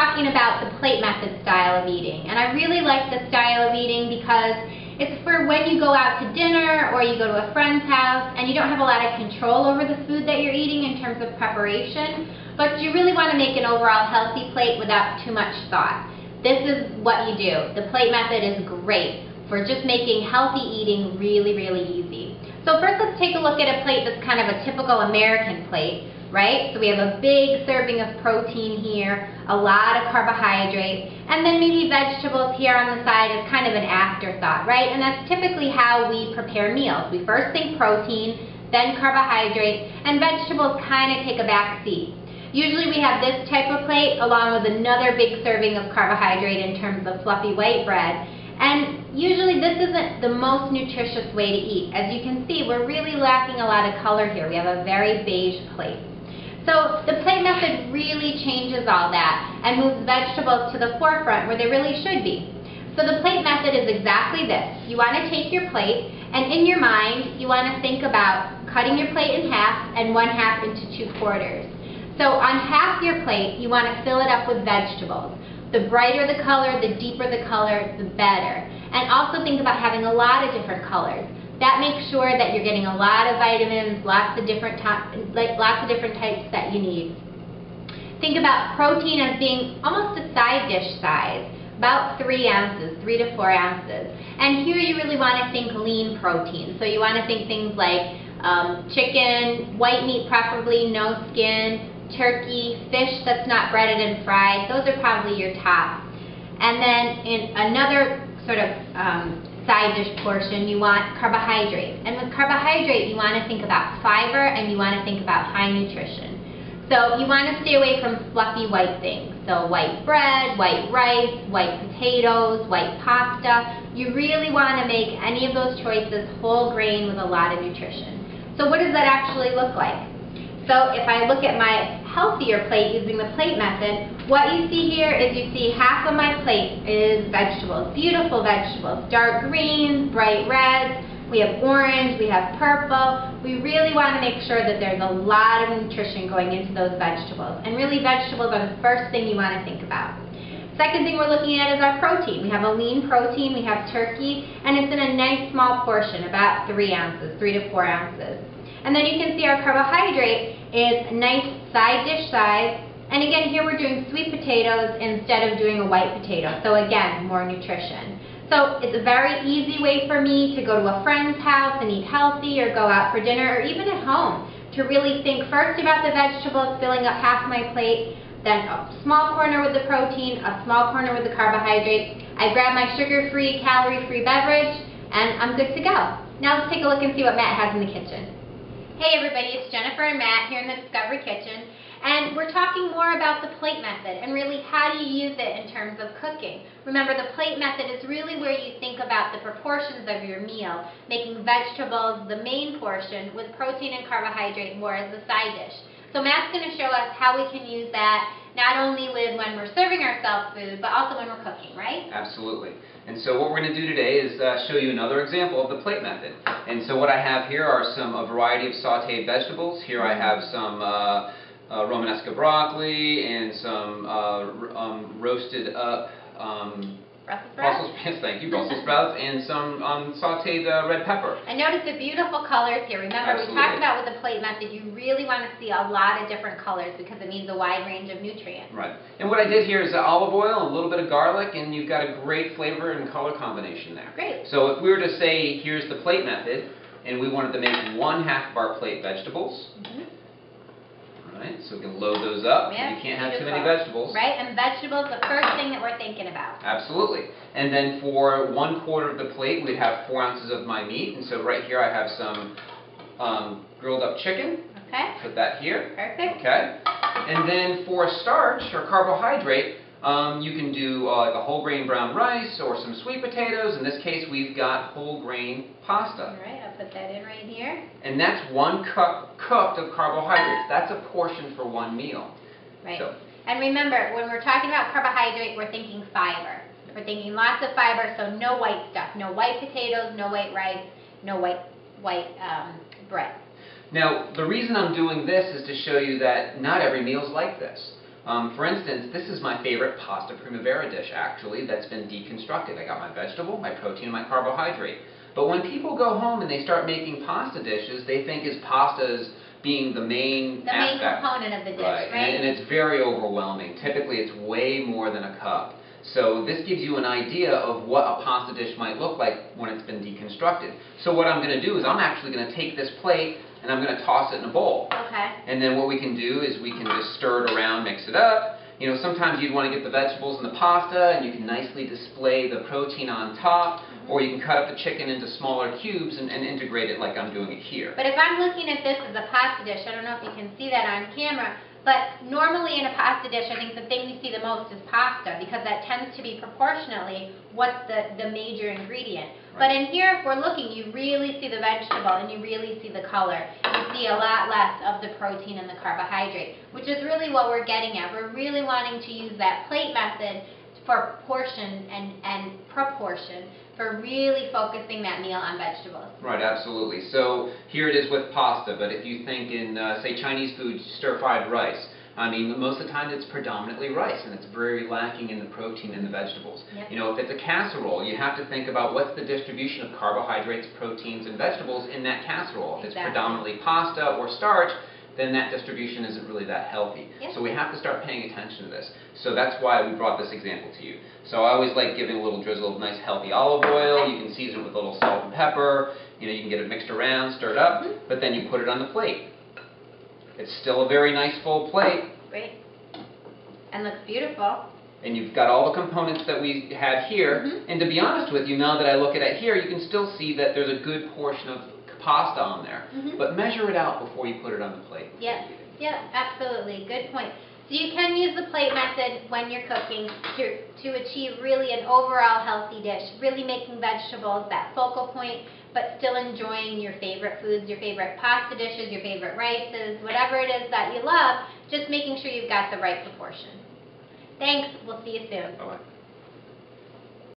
talking about the plate method style of eating. And I really like the style of eating because it's for when you go out to dinner or you go to a friend's house and you don't have a lot of control over the food that you're eating in terms of preparation, but you really want to make an overall healthy plate without too much thought. This is what you do. The plate method is great for just making healthy eating really, really easy. So first let's take a look at a plate that's kind of a typical American plate, right? So we have a big serving of protein here, a lot of carbohydrate, and then maybe vegetables here on the side as kind of an afterthought, right? And that's typically how we prepare meals. We first think protein, then carbohydrate, and vegetables kind of take a back seat. Usually we have this type of plate along with another big serving of carbohydrate in terms of fluffy white bread. And usually this isn't the most nutritious way to eat. As you can see, we're really lacking a lot of color here. We have a very beige plate. So the plate method really changes all that and moves vegetables to the forefront where they really should be. So the plate method is exactly this. You want to take your plate and in your mind you want to think about cutting your plate in half and one half into 2/4. So on half your plate you want to fill it up with vegetables. The brighter the color, the deeper the color, the better. And also think about having a lot of different colors. That makes sure that you're getting a lot of vitamins, lots of different types that you need. Think about protein as being almost a side dish size, about 3 ounces, 3 to 4 ounces. And here you really want to think lean protein. So you want to think things like chicken, white meat preferably, no skin, turkey, fish that's not breaded and fried. Those are probably your top. And then in another sort of side dish portion, you want carbohydrate. And with carbohydrate, you want to think about fiber and you want to think about high nutrition. So you want to stay away from fluffy white things. So white bread, white rice, white potatoes, white pasta. You really want to make any of those choices whole grain with a lot of nutrition. So what does that actually look like? So if I look at my healthier plate using the plate method, what you see here is you see half of my plate is vegetables, beautiful vegetables, dark greens, bright reds, we have orange, we have purple. We really want to make sure that there's a lot of nutrition going into those vegetables. And really vegetables are the first thing you want to think about. Second thing we're looking at is our protein. We have a lean protein, we have turkey, and it's in a nice small portion, about 3 ounces, 3 to 4 ounces. And then you can see our carbohydrate is a nice side dish size. And again, here we're doing sweet potatoes instead of doing a white potato. So again, more nutrition. So it's a very easy way for me to go to a friend's house and eat healthy or go out for dinner or even at home to really think first about the vegetables, filling up half my plate, then a small corner with the protein, a small corner with the carbohydrate. I grab my sugar-free, calorie-free beverage, and I'm good to go. Now let's take a look and see what Matt has in the kitchen. Hey everybody, it's Jennifer and Matt here in the Discovery Kitchen, and we're talking more about the plate method and really how do you use it in terms of cooking. Remember, the plate method is really where you think about the proportions of your meal, making vegetables the main portion with protein and carbohydrate more as the side dish. So Matt's going to show us how we can use that not only with when we're serving ourselves food, but also when we're cooking, right? Absolutely. And so what we're going to do today is show you another example of the plate method. And so what I have here are a variety of sauteed vegetables. Here I have some Romanesco broccoli and some roasted up Brussels sprouts? Yes, thank you, Brussels sprouts, and some sauteed red pepper. And notice the beautiful colors here. Remember, Absolutely. we talked about with the plate method, you really want to see a lot of different colors because it means a wide range of nutrients. Right. And what I did here is olive oil, a little bit of garlic, and you've got a great flavor and color combination there. Great. So if we were to say, here's the plate method, and we wanted to make 1/2 of our plate vegetables. Right, so we can load those up. Yeah, you can't have too many vegetables. Right, and vegetables, the first thing that we're thinking about. Absolutely. And then for 1/4 of the plate, we'd have 4 ounces of my meat. And so right here I have some grilled up chicken. Okay. Put that here. Perfect. Okay. And then for starch or carbohydrate, you can do like a whole grain brown rice or some sweet potatoes. In this case, we've got whole grain pasta. All right, I'll put that in right here. And that's 1 cup cooked of carbohydrates. That's a portion for 1 meal. Right. So, and remember, when we're talking about carbohydrate, we're thinking fiber. We're thinking lots of fiber, so no white stuff. No white potatoes, no white rice, no white bread. now, the reason I'm doing this is to show you that not every meal is like this. For instance, this is my favorite pasta primavera dish, actually, that's been deconstructed. I got my vegetable, my protein, and my carbohydrate. But when people go home and they start making pasta dishes, they think is pasta as being the main aspect. Component of the dish, right? And it's very overwhelming. Typically, it's way more than a cup. So this gives you an idea of what a pasta dish might look like when it's been deconstructed. So what I'm going to do is I'm actually going to take this plate and I'm going to toss it in a bowl. Okay. And then what we can do is we can just stir it around, mix it up. You know, sometimes you'd want to get the vegetables and the pasta and you can nicely display the protein on top. Or you can cut up the chicken into smaller cubes and integrate it like I'm doing it here. But if I'm looking at this as a pasta dish, I don't know if you can see that on camera, but normally in a pasta dish, I think the thing you see the most is pasta because that tends to be proportionally what's the major ingredient. Right. But in here, if we're looking, you really see the vegetable and you really see the color. You see a lot less of the protein and the carbohydrate, which is really what we're getting at. We're really wanting to use that plate method for portion and proportion for really focusing that meal on vegetables. Right, absolutely. So here it is with pasta, but if you think in, say, Chinese food, stir-fried rice, I mean, most of the time it's predominantly rice, and it's very lacking in the protein and the vegetables. Yep. You know, if it's a casserole, you have to think about what's the distribution of carbohydrates, proteins, and vegetables in that casserole. If it's predominantly pasta or starch, then that distribution isn't really that healthy. Yep. So we have to start paying attention to this. So that's why we brought this example to you. So I always like giving a little drizzle of nice healthy olive oil. You can season it with a little salt and pepper. You know, you can get it mixed around, stirred up, but then you put it on the plate. It's still a very nice full plate. Great. And looks beautiful. And you've got all the components that we had here. And to be honest with you, now that I look at it here, you can still see that there's a good portion of pasta on there. But measure it out before you put it on the plate. Yep, absolutely. Good point. So you can use the plate method when you're cooking to achieve really an overall healthy dish, really making vegetables that focal point, but still enjoying your favorite foods, your favorite pasta dishes, your favorite rices, whatever it is that you love, just making sure you've got the right proportion. Thanks. We'll see you soon. Bye-bye.